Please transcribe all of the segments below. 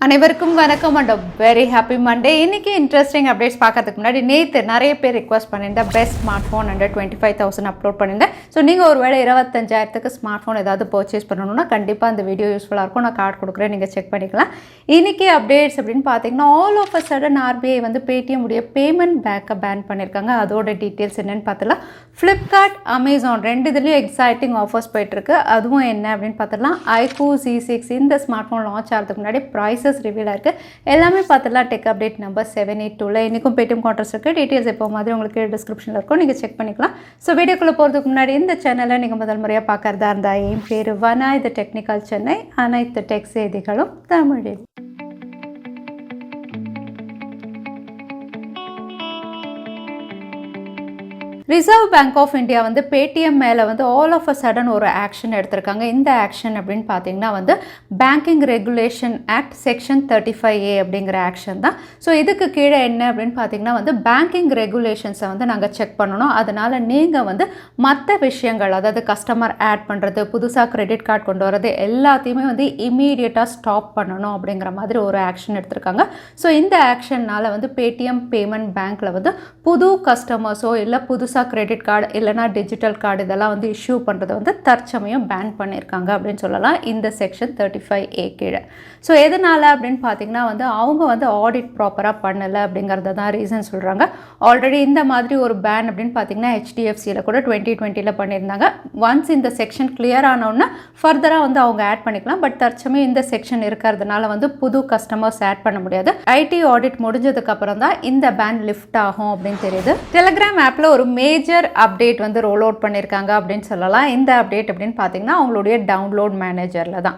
அனைவருக்கும் வணக்கம் and very happy Monday. இன்றைக்கி இன்ட்ரெஸ்டிங் அப்டேட்ஸ் பார்க்கறதுக்கு முன்னாடி நேற்று நிறைய பேர் ரிக்வஸ்ட் பண்ணியிருந்தேன் best smart phone under 25,000 upload பண்ணியிருந்தேன். ஸோ நீங்கள் ஒரு வேளை 25,000க்கு ஸ்மார்ட் ஃபோன் ஏதாவது பர்ச்சேஸ் பண்ணணும்னா கண்டிப்பாக அந்த வீடியோ யூஸ்ஃபுல்லாக இருக்கும். நான் கார்டு கொடுக்குறேன், நீங்கள் செக் பண்ணிக்கலாம். இன்றைக்கி அப்டேட்ஸ் அப்படின்னு பார்த்தீங்கன்னா all of a sudden RBI வந்து பேடிஎம் உடைய பேமெண்ட் பேக்கை பேன் பண்ணியிருக்காங்க. அதோட டீட்டெயில்ஸ் என்னென்னு பார்த்தலாம். ஃப்ளிப்கார்ட், அமேசான் ரெண்டு இதுலேயும் எக்ஸைட்டிங் ஆஃபர்ஸ் போயிட்டுருக்கு. அதுவும் என்ன அப்படின்னு பார்த்துலாம். iQOO C6 இந்த ஸ்மார்ட் ஃபோன் லான்ச் ஆகிறதுக்கு முன்னாடி ப்ரைஸஸ் ரிவீல் ஆயிருக்கு. எல்லாமே பார்த்துலாம். டெக் அப்டேட் நம்பர் 782ல இன்றைக்கும் பேடிஎம் கான்ட்ராக்ட் இருக்குது. டீட்டெயில்ஸ் எப்போ மாதிரி உங்களுக்கு டிஸ்கிரிப்ஷனில் இருக்கும், நீங்கள் செக் பண்ணிக்கலாம். ஸோ வீடியோக்குள்ளே போகிறதுக்கு முன்னாடி இந்த சேனலை நீங்கள் முதல் முறையாக பார்க்குறதா இருந்தால் என் பேர் வனா, இது டெக்னிக்கல் சென்னை, அனைத்து டெக் செய்திகளும் தமிழில். ரிசர்வ் பேங்க் ஆஃப் இந்தியா வந்து பேடிஎம் மேலே வந்து ஆல் ஆஃப் அ சடன் ஒரு ஆக்ஷன் எடுத்திருக்காங்க. இந்த ஆக்ஷன் அப்படின்னு பார்த்தீங்கன்னா வந்து banking regulation act section 35A அப்படிங்கிற ஆக்ஷன் தான். ஸோ இதுக்கு கீழே என்ன அப்படின்னு பார்த்தீங்கன்னா வந்து பேங்கிங் ரெகுலேஷன்ஸை வந்து நாங்கள் செக் பண்ணணும். அதனால் நீங்கள் வந்து மற்ற விஷயங்கள், அதாவது கஸ்டமர் ஆட் பண்ணுறது, புதுசாக கிரெடிட் கார்டு கொண்டு வரது எல்லாத்தையுமே வந்து இமீடியட்டாக ஸ்டாப் பண்ணணும் அப்படிங்கிற மாதிரி ஒரு ஆக்ஷன் எடுத்திருக்காங்க. ஸோ இந்த ஆக்ஷன்னால் வந்து பேடிஎம் பேமெண்ட் பேங்க்கில் வந்து புது கஸ்டமர்ஸோ இல்லை புதுசாக கிரெடிட் கார்டு இல்லைனா டிஜிட்டல் கார்டு இதெல்லாம் வந்து இஷ்யூ பண்ணுறதை வந்து தற்சமயம் பேன் பண்ணியிருக்காங்க அப்படின்னு சொல்லலாம் இந்த செக்ஷன் 35A கீழே. ஸோ எதனால் அப்படின்னு பார்த்தீங்கன்னா வந்து அவங்க வந்து ஆடிட் ப்ராப்பராக பண்ணலை அப்படிங்கிறத தான் ரீசன் சொல்கிறாங்க. ஆல்ரெடி இந்த மாதிரி ஒரு பேன் அப்படின்னு பார்த்தீங்கன்னா HDFCயில் கூட 2020ல் பண்ணியிருந்தாங்க. ஒன்ஸ் இந்த செக்ஷன் கிளியர் ஆனோன்னா ஃபர்தராக வந்து அவங்க ஆட் பண்ணிக்கலாம். பட் தற்சமயம் இந்த செக்ஷன் இருக்கிறதுனால வந்து புது கஸ்டமர்ஸ் ஆட் பண்ண முடியாது. ஐடி ஆடிட் முடிஞ்சதுக்கு அப்புறம் தான் இந்த பேன் லிஃப்ட் ஆகும் அப்படின்னு தெரியுது. டெலிகிராம் ஆப்பில் ஒரு மேஜர் அப்டேட் வந்து ரோல் அவுட் பண்ணியிருக்காங்க அப்படின்னு சொல்லலாம். இந்த அப்டேட் அப்படின்னு பார்த்தீங்கன்னா அவங்களுடைய டவுன்லோட் மேனேஜரில் தான்.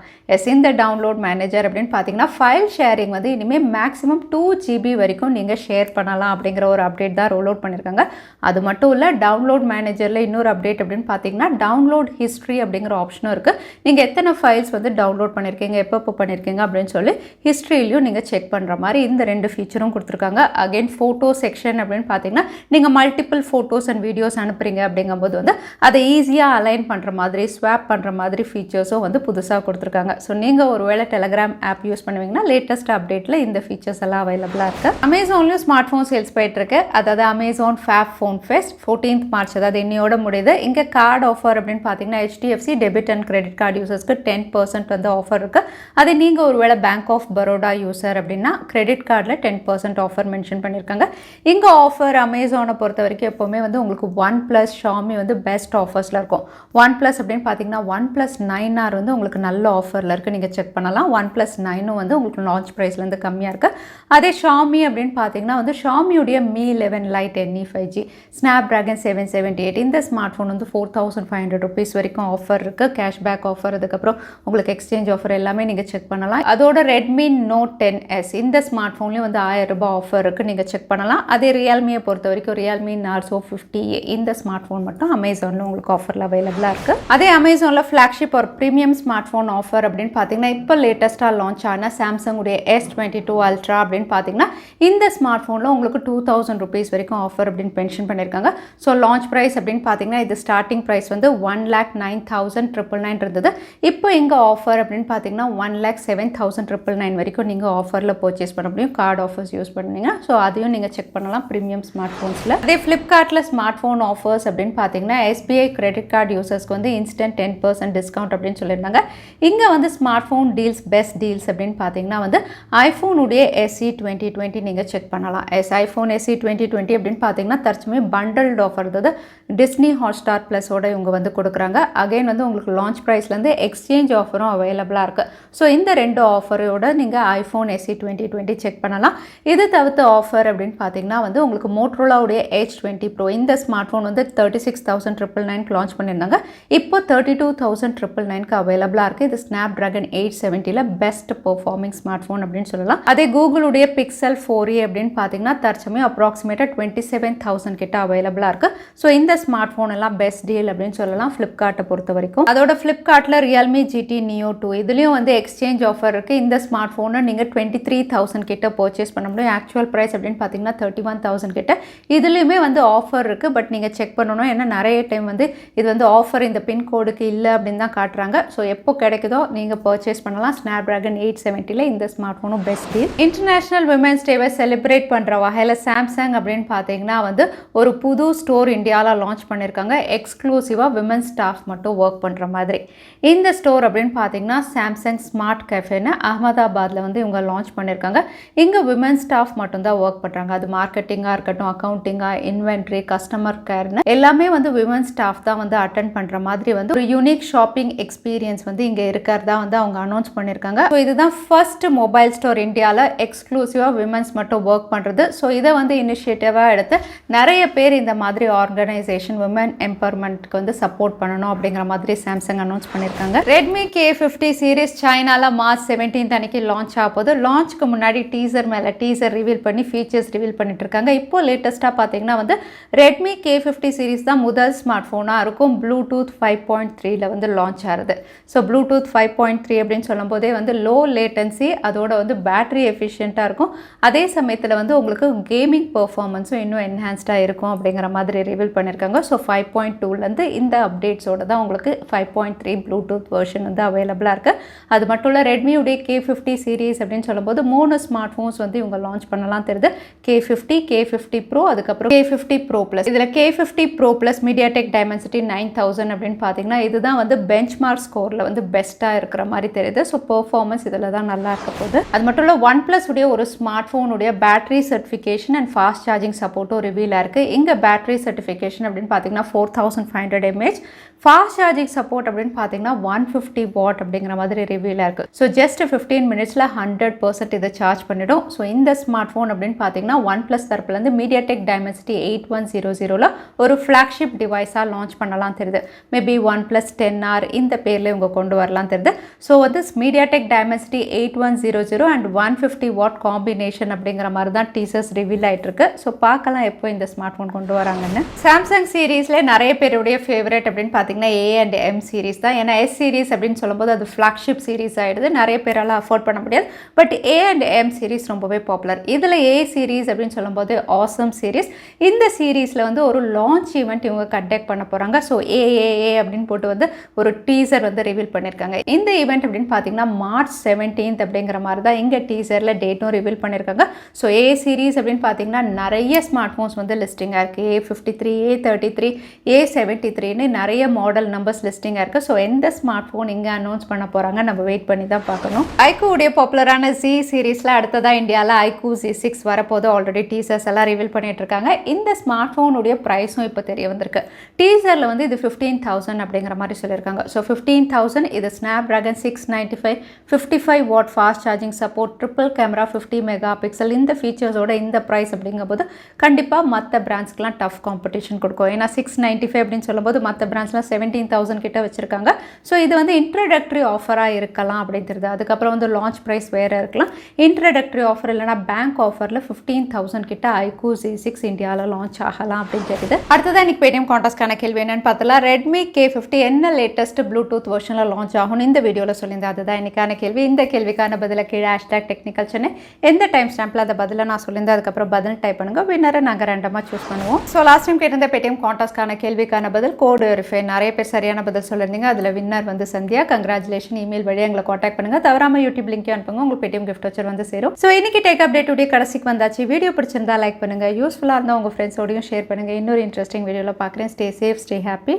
இந்த டவுன்லோட் மேனேஜர் அப்படின்னு பார்த்தீங்கன்னா ஃபைல் ஷேரிங் வந்து இனிமேல் மேக்ஸிமம் 2 GB வரைக்கும் நீங்கள் ஷேர் பண்ணலாம் அப்படிங்கிற ஒரு அப்டேட் தான் ரோல் அவுட் பண்ணியிருக்காங்க. அது மட்டும் இல்லை, டவுன்லோட் மேனேஜரில் இன்னொரு அப்டேட் அப்படின்னு பார்த்தீங்கன்னா டவுன்லோட் ஹிஸ்ட்ரி அப்படிங்கிற ஆப்ஷனும் இருக்குது. நீங்கள் எத்தனை ஃபைல்ஸ் வந்து டவுன்லோட் பண்ணியிருக்கீங்க, எப்போ பண்ணியிருக்கீங்க அப்படின்னு சொல்லி ஹிஸ்ட்ரியிலையும் நீங்கள் செக் பண்ணுற மாதிரி இந்த 2 ஃபீச்சரும் கொடுத்துருக்காங்க. அகெயின் ஃபோட்டோ செக்ஷன் அப்படின்னு பார்த்தீங்கன்னா நீங்கள் மல்டிபிள் ஃபோட்டோஸ் அண்ட் வீடியோஸ் அனுப்புறீங்க அப்படிங்கும்போது வந்து அதை ஈஸியாக அலைன் பண்ணுற மாதிரி, ஸ்வாப் பண்ணுற மாதிரி ஃபீச்சர்ஸும் வந்து புதுசாக கொடுத்துருக்காங்க. ஸோ நீங்கள் ஒருவேளை டெலிகிராம் ஆப் யூஸ் பண்ணுவீங்கன்னா லேட்டஸ்ட் அப்டேட்டில் இந்த ஃபீச்சர்ஸ் எல்லாம் அவைலபிளாக இருக்குது. அமேசான்லேயும் ஸ்மார்ட் ஃபோன் சேல்ஸ் போயிட்டுருக்கு. அதாவது Amazon fab phone fest 14th March, அதாவது இன்னையோட முடியுது. இங்கே கார்டு ஆஃபர் அப்படின்னு பார்த்தீங்கன்னா HDFC debit and credit card யூசர்ஸ்க்கு 10% வந்து ஆஃபர் இருக்குது. அதே நீங்கள் ஒருவேளை பேங்க் ஆஃப் பரோடா யூசர் அப்படின்னா கிரெடிட் கார்டில் 10% ஆஃபர் மென்ஷன் பண்ணியிருக்காங்க. இங்கே ஆஃபர் அமேசானை பொறுத்த வரைக்கும் எப்போவுமே வந்து உங்களுக்கு Oneplus, Xiaomi வந்து பெஸ்ட் ஆஃபர்ஸில் இருக்கும். Oneplus அப்படின்னு பார்த்தீங்கன்னா Oneplus 9R வந்து உங்களுக்கு நல்ல ஆஃபரில் இருக்குது, நீங்கள் செக் பண்ணலாம். Oneplus 9 வந்து உங்களுக்கு லான்ச் ப்ரைஸ்லேருந்து கம்மியாக இருக்குது. அதே Xiaomi அப்படின்னு பார்த்தீங்கன்னா வந்து Xiaomiயுடைய Mi 11 Lite NE 5G Snapdragon 778 இந்த ஸ்மார்ட் ஃபோன் வந்து 4,500 rupees வரைக்கும் ஆஃபர் இருக்குது. கேஷ்பேக் ஆஃபர், அதுக்கப்புறம் உங்களுக்கு எக்ஸ்சேஞ்ச் ஆஃபர் எல்லாமே நீங்கள் செக் பண்ணலாம். அதோட Redmi Note 10S இந்த ஸ்மார்ட் ஃபோன்லேயும் வந்து 1000 ரூபாய் ஆஃபர் இருக்குது, நீங்கள் செக் பண்ணலாம். அதே ரியல்மியை பொறுத்த வரைக்கும் Realme Narzo 50A இந்த ஸ்மார்ட் ஃபோன் மட்டும் அமேசானில் உங்களுக்கு ஆஃபரில் அவைலபிளாக இருக்குது. அதே அமேசானில் ஃப்ளாக்ஷிப் ஒரு ப்ரீமியம் ஸ்மார்ட் ஃபோன் ஆஃபர் அப்படின்னு பார்த்தீங்கன்னா இப்போ லேட்டஸ்ட்டாக லான்ச் ஆன சாம்சங்குடைய S22 Ultra அப்படின்னு பார்த்தீங்கன்னா இந்த ஸ்மார்ட் ஃபோனில் உங்களுக்கு 2,000 rupees வரைக்கும் ஆஃபர் அப்படின்னு மென்ஷன் பண்ணியிருக்காங்க. ஸோ லான்ச் ப்ரைஸ் அப்படின்னு பார்த்தீங்கன்னா இது ஸ்டார்டிங் ப்ரைஸ் வந்து 1,09,999 இருந்தது. இப்போ இங்கே ஆஃபர் அப்படின்னு பார்த்தீங்கன்னா 1,07,999 வரைக்கும் நீங்கள் ஆஃபரில் பர்ச்சேஸ் பண்ண முடியும் கார்டு ஆஃபர்ஸ் யூஸ் பண்ணுவீங்க. ஸோ அதையும் நீங்கள் செக் பண்ணலாம் ப்ரீமியம் ஸ்மார்ட் ஃபோன்ஸில். அதே ஃப்ளிப்கார்ட்டில் ஸ்மார்ட் ஃபோன் ஆஃபர்ஸ் அப்படின்னு பார்த்தீங்கன்னா SBI கிரெடிட் கார்டு யூசர்ஸ்க்கு வந்து இன்ஸ்டன்ட் 10% டிஸ்கவுண்ட் அப்படின்னு சொல்லியிருந்தாங்க. இங்கே வந்து smart phone deals, best deals அப்படின்னு பார்த்தீங்கன்னா வந்து ஐஃபோனுடைய SE 2020 நீங்கள் செக் பண்ணலாம். ஐஃபோன் SE 2020 அப்படின்னு பார்த்தீங்கன்னா தற்சமயம் பண்டல்டு ஆஃபர், அதாவது டிஸ்னி ஹாட்ஸ்டார் ப்ளஸோட இவங்க வந்து கொடுக்குறாங்க. அகைன் வந்து உங்களுக்கு லான்ச் ப்ரைஸ்லேருந்து எக்ஸ்சேஞ்ச் ஆஃபரும் அவைலபிளாக இருக்குது. ஸோ இந்த 2 ஆஃபரோட நீங்கள் ஐஃபோன் SE 2020 செக் பண்ணலாம். இது தவிர்த்து ஆஃபர் அப்படின்னு பார்த்தீங்கன்னா வந்து உங்களுக்கு மோட்டோரோலாவுடைய H20 Pro இந்த ஸ்மார்ட் ஃபோன் வந்து 36,999 லான்ச் பண்ணியிருந்தாங்க. இப்போ 32,999 அவைலபிளாக இருக்குது. இது Snapdragon 870ல பெஸ்ட் பெர்ஃபார்மிங் ஸ்மார்ட் ஃபோன் அப்படின்னு சொல்லலாம். அதே கூகுளுடைய Pixel 4a அப்படின்னு பார்த்தீங்கன்னா தற்சமயம் அப்ராக்சிமேட்டாக 27,000 கிட்ட அவைலபிளாக இருக்குது. ஸோ இந்த ஸ்மார்ட் ஃபோன் எல்லாம் பெஸ்ட் டீல் அப்படின்னு சொல்லலாம் ஃப்ளிப்கார்ட்டை பொறுத்த வரைக்கும். அதோட ஃப்ளிப்கார்ட்டில் Realme GT Neo 2 இதுலேயும் வந்து எக்ஸ்சேஞ்ச் ஆஃபர் இருக்குது. இந்த ஸ்மார்ட் ஃபோனை நீங்கள் 23,000 கிட்ட பர்ச்சேஸ் பண்ண முடியும். ஆக்சுவல் ப்ரைஸ் அப்படின்னு பார்த்தீங்கன்னா 31,000 கிட்ட. இதுலேயுமே வந்து ஆஃபர் இருக்குது. இருக்குது. பட் நீங்கள் செக் பண்ணணும். ஏன்னா நிறைய டைம் வந்து இது வந்து ஆஃபர் இந்த பின்கோடுக்கு இல்லை அப்படின்னு தான் காட்டுறாங்க. ஸோ எப்போ கிடைக்குதோ நீங்கள் பர்ச்சேஸ் பண்ணலாம். Snapdragon 870 இந்த ஸ்மார்ட் ஃபோனும் பெஸ்ட் டீல். இன்டர்நேஷ்னல் விமென்ஸ் டேவை செலிப்ரேட் பண்ணுற வகையில் சாம்சங் அப்படின்னு பார்த்தீங்கன்னா வந்து ஒரு புது ஸ்டோர் இந்தியாவில் லான்ச் பண்ணியிருக்காங்க. எக்ஸ்க்ளூசிவாக விமென்ஸ் ஸ்டாஃப் மட்டும் ஒர்க் பண்ணுற மாதிரி. இந்த ஸ்டோர் அப்படின்னு பார்த்தீங்கன்னா சாம்சங் ஸ்மார்ட் கேஃபேன்னு அகமதாபாத்தில் வந்து இவங்க லான்ச் பண்ணியிருக்காங்க. இங்கே விமென்ஸ் ஸ்டாஃப் மட்டும்தான் ஒர்க் பண்ணுறாங்க. அது மார்க்கெட்டிங்காக இருக்கட்டும், அக்கௌண்டிங்காக, இன்வென்ட்ரி, கஸ்டமர் கேர்னு எல்லாமே வந்து விமென்ஸ் ஸ்டாஃப் தான் வந்து அட்டென்ட் பண்ணுற மாதிரி வந்து ஒரு யூனிக் ஷாப்பிங் எக்ஸ்பீரியன்ஸ் வந்து இங்கே இருக்கிறதா வந்து அவங்க அனௌன்ஸ் பண்ணியிருக்காங்க. ஸோ இதுதான் ஃபர்ஸ்ட் மொபைல் ஸ்டோர் இந்தியாவில் எக்ஸ்க்ளூசிவாக விமென்ஸ் மட்டும் ஒர்க் பண்ணுறது. ஸோ இதை வந்து இனிஷியேட்டிவாக எடுத்து நிறைய பேர் இந்த மாதிரி ஆர்கனைசேஷன் விமன் எம்பவர்மெண்ட்க்கு வந்து சப்போர்ட் பண்ணணும் அப்படிங்கிற மாதிரி சாம்சங் அனௌன்ஸ் பண்ணியிருக்காங்க. Redmi K50 சீரிஸ் சைனாவில் மார்ச் 17 அன்னைக்கு லான்ச் ஆக போது. லான்ச்சுக்கு முன்னாடி டீசர் மேலே டீசர் ரிவீல் பண்ணி ஃபீச்சர்ஸ் ரிவீல் பண்ணிட்டு இருக்காங்க. இப்போ லேட்டஸ்ட்டாக பார்த்தீங்கன்னா வந்து Redmi K50 சீரிஸ் தான் முதல் ஸ்மார்ட் ஃபோனாக இருக்கும் ப்ளூடூத் 5.3ல வந்து லான்ச் ஆகுது. ஸோ ப்ளூடூத் 5.3 அப்படின்னு சொல்லும் போதே வந்து லோ லேட்டன்சி, அதோட வந்து பேட்டரி எஃபிஷியண்ட்டாக இருக்கும். அதே சமயத்தில் வந்து உங்களுக்கு கேமிங் பெர்ஃபார்மன்ஸும் இன்னும் என்ஹான்ஸ்டாக இருக்கும் அப்படிங்கிற மாதிரி ரிவீல் பண்ணியிருக்காங்க. ஸோ 5.2லேருந்து இந்த அப்டேட்ஸோட தான் உங்களுக்கு 5.3 ப்ளூடூத் வெர்ஷன் வந்து அவைலபிளாக இருக்குது. அது மட்டும் இல்லை ரெட்மியுடைய K50 சீரீஸ் அப்படின்னு சொல்லும்போது 3 ஸ்மார்ட் ஃபோன்ஸ் வந்து இவங்க லான்ச் பண்ணலாம் தெரியுது. K50, K50 Pro, அதுக்கப்புறம் K50 Pro Plus. இதில் K50 Pro Plus MediaTek Dimensity 9000 அப்படின்னு பார்த்தீங்கன்னா இதுதான் வந்து பெஞ்ச்மார்க் ஸ்கோரில் வந்து பெஸ்ட்டாக இருக்கிற மாதிரி தெரியுது. ஸோ பெர்ஃபார்மன்ஸ் இதில் தான் நல்லா இருக்க போகுது. அது மட்டும் இல்லை OnePlus உடைய ஒரு ஸ்மார்ட் ஃபோனுடைய battery certification and fast charging சப்போர்ட்டும் ரிவீலாக இருக்குது. இங்கே பேட்டரி சர்டிஃபிகேஷன் அப்படின்னு பார்த்தீங்கன்னா 4500 mAh, ஃபாஸ்ட் சார்ஜிங் சப்போர்ட் அப்படின்னு பார்த்தீங்கன்னா 150 வாட் அப்படிங்கிற மாதிரி ரிவீலாக இருக்குது. ஸோ ஜஸ்ட் 15 மினிட்ஸில் 100% இதை சார்ஜ் பண்ணிடும். ஸோ இந்த ஸ்மார்ட் ஃபோன் அப்படின்னு பார்த்தீங்கன்னா OnePlus தரப்புலேருந்து மீடியாடெக் டைமென்சிட்டி 8100ல் ஒரு ஃப்ளாக்ஷிப் டிவைஸாக லான்ச் பண்ணலாம் தெரியுது. மேபி OnePlus 10R இந்த பேரில் இவங்க கொண்டு வரலாம் தெரியுது. ஸோ வந்து MediaTek Dimensity 8100 and 150 what combination அப்படிங்கிற மாதிரி தான் டீசர்ஸ் ரிவீல் ஆகிட்டு இருக்கு. ஸோ பார்க்கலாம் எப்போ இந்த ஸ்மார்ட் ஃபோன் கொண்டு வராங்கன்னு. சாம்சங் சீரீஸில் நிறைய பேருடைய ஃபேவரட் அப்படின்னு பார்த்தீங்கன்னா A&M சீரீஸ் தான். ஏன்னா S சீரீஸ் அப்படின்னு சொல்லும்போது அது ஃப்ளாக்ஷிப் சீரீஸ் ஆகிடுது. நிறைய பேரால் அஃபோர்ட் பண்ண முடியாது. பட் A&M சீரீஸ் ரொம்பவே பாப்புலர். இதில் A சீரீஸ் அப்படின்னு சொல்லும்போது ஆசம் சீரீஸ். இந்த சீரீஸில் வந்து ஒரு லான்ச் ஈவெண்ட் இவங்க கண்டக்ட் பண்ண போகிறாங்க. ஸோ ஏஏஏ அப்படின்னு போட்டு வந்து ஒரு டீசர் வந்து ரிவீல் பண்ணியிருக்காங்க. இந்த ஈவெண்ட் அப்படின்னு பார்த்தீங்கன்னா மார்ச் 17 அப்படிங்கிற மாதிரி தான் இங்கே டீசரில் டேட்டும் ரிவீல் பண்ணியிருக்காங்க. ஸோ A சீரீஸ் அப்படின்னு பார்த்தீங்கன்னா நிறைய ஸ்மார்ட் ஃபோன்ஸ் வந்து லிஸ்டிங்காக இருக்குது. A53, A33, A73ன்னு நிறைய மாடல் நம்பர்ஸ் லிஸ்டிங்காக இருக்குது. ஸோ எந்த ஸ்மார்ட் ஃபோன் இங்கே அனௌன்ஸ் பண்ண போகிறாங்க நம்ம வெயிட் பண்ணி தான் பார்க்கணும். iQOO உடைய பாப்புலரான Z சீரீஸில் அடுத்ததாக இந்தியாவில் iQOO Z6 வரப்போது. ஆல்ரெடி டீசர்ஸ் எல்லாம் ரிவீல் பண்ணிட்டு இருக்காங்க. இந்த ஸ்மார்ட் ஃபோனுடைய ப்ரைஸும் இப்போ தெரிய வந்திருக்கு. டீசரில் வந்து இது 15,000 அப்படிங்கிற மாதிரி சொல்லியிருக்காங்க. ஸோ 15,000 இது Snapdragon 695 55 watt fast charging support, triple camera, 50 mega pixel, இந்த ஃபீச்சர்ஸோட இந்த ப்ரைஸ் அப்படிங்கும்போது கண்டிப்பாக மற்ற பிராண்ட்ஸ்க்குலாம் டஃப் காம்படிஷன் கொடுக்கும். ஏன்னா 695 அப்படின்னு சொல்லும்போது மற்ற பிராண்ட்ஸ்லாம் 17,000 கிட்ட வச்சுருக்காங்க. ஸோ இது வந்து இன்ட்ரடக்டரி ஆஃபராக இருக்கலாம் அப்படிங்கிறது. அதுக்கப்புறம் வந்து லான்ச் ப்ரைஸ் வேறு இருக்கலாம். இன்ட்ரடக்டரி ஆஃபர் இல்லைனா பேங்க் ஆஃபரில் 15,000 கிட்ட iQOO Z6 இந்தியாவில் லான்ச் ஆகலாம் அப்படின்னு தெரியுது. அடுத்ததான் இன்னைக்கு PayTM கான்டெஸ்ட்கான கேள்வி என்னன்னு பார்த்தலாம். Redmi K50 என்ன லேட்டஸ்ட் ப்ளூடூத் வெர்ஷனில் லான்ச் ஆகும்னு இந்த வீடியோவில் சொல்லியிருந்தேன். அதுதான் இன்னைக்கான கேள்வி. இந்த கேள்விக்கான பதில கீழே #Technical Chennai எந்த டைம் ஸ்டாம்பில் அந்த பதிலை நான் சொல்லியிருந்தேன். அதுக்கப்புறம் பதில் டைப் பண்ணுங்க. வின்னரை நாங்கள் ரேண்டமாக சூஸ் பண்ணுவோம். ஸோ லாஸ்ட் டைம் கேட்டிருந்த PayTM கான்டெஸ்ட்கான கேள்விக்கான பதில் கோட் வெரிஃபை. நிறைய பேர் சரியான பதில் சொல்லியிருந்தீங்க. அதில் வின்னர் வந்து சந்தியா. கங்க்ராச்சுலேஷன். இமெயில் வழியாக எங்களை காண்டாக்ட் பண்ணுங்க. தவறாமல் யூடியூப் லிங்க் அனுப்புங்க. உங்களுக்கு PayTM கிஃப்ட் வச்சர் வந்து சேரும். ஸோ இன்னைக்கு டேக் அப்டேட் உடைய கடைசிக்கு வந்தாச்சு. வீடியோ பிடிச்சிருந்தா லைக் பண்ணுங்க. யூஸ்ஃபுல்லாக இருந்தால் உங்கள் ஃப்ரெண்ட்ஸோடையும் ஷேர் பண்ணுங்க. இன்னொரு இன்ட்ரெஸ்டிங் வீடியோவில் பார்க்குறேன். Stay safe, stay happy.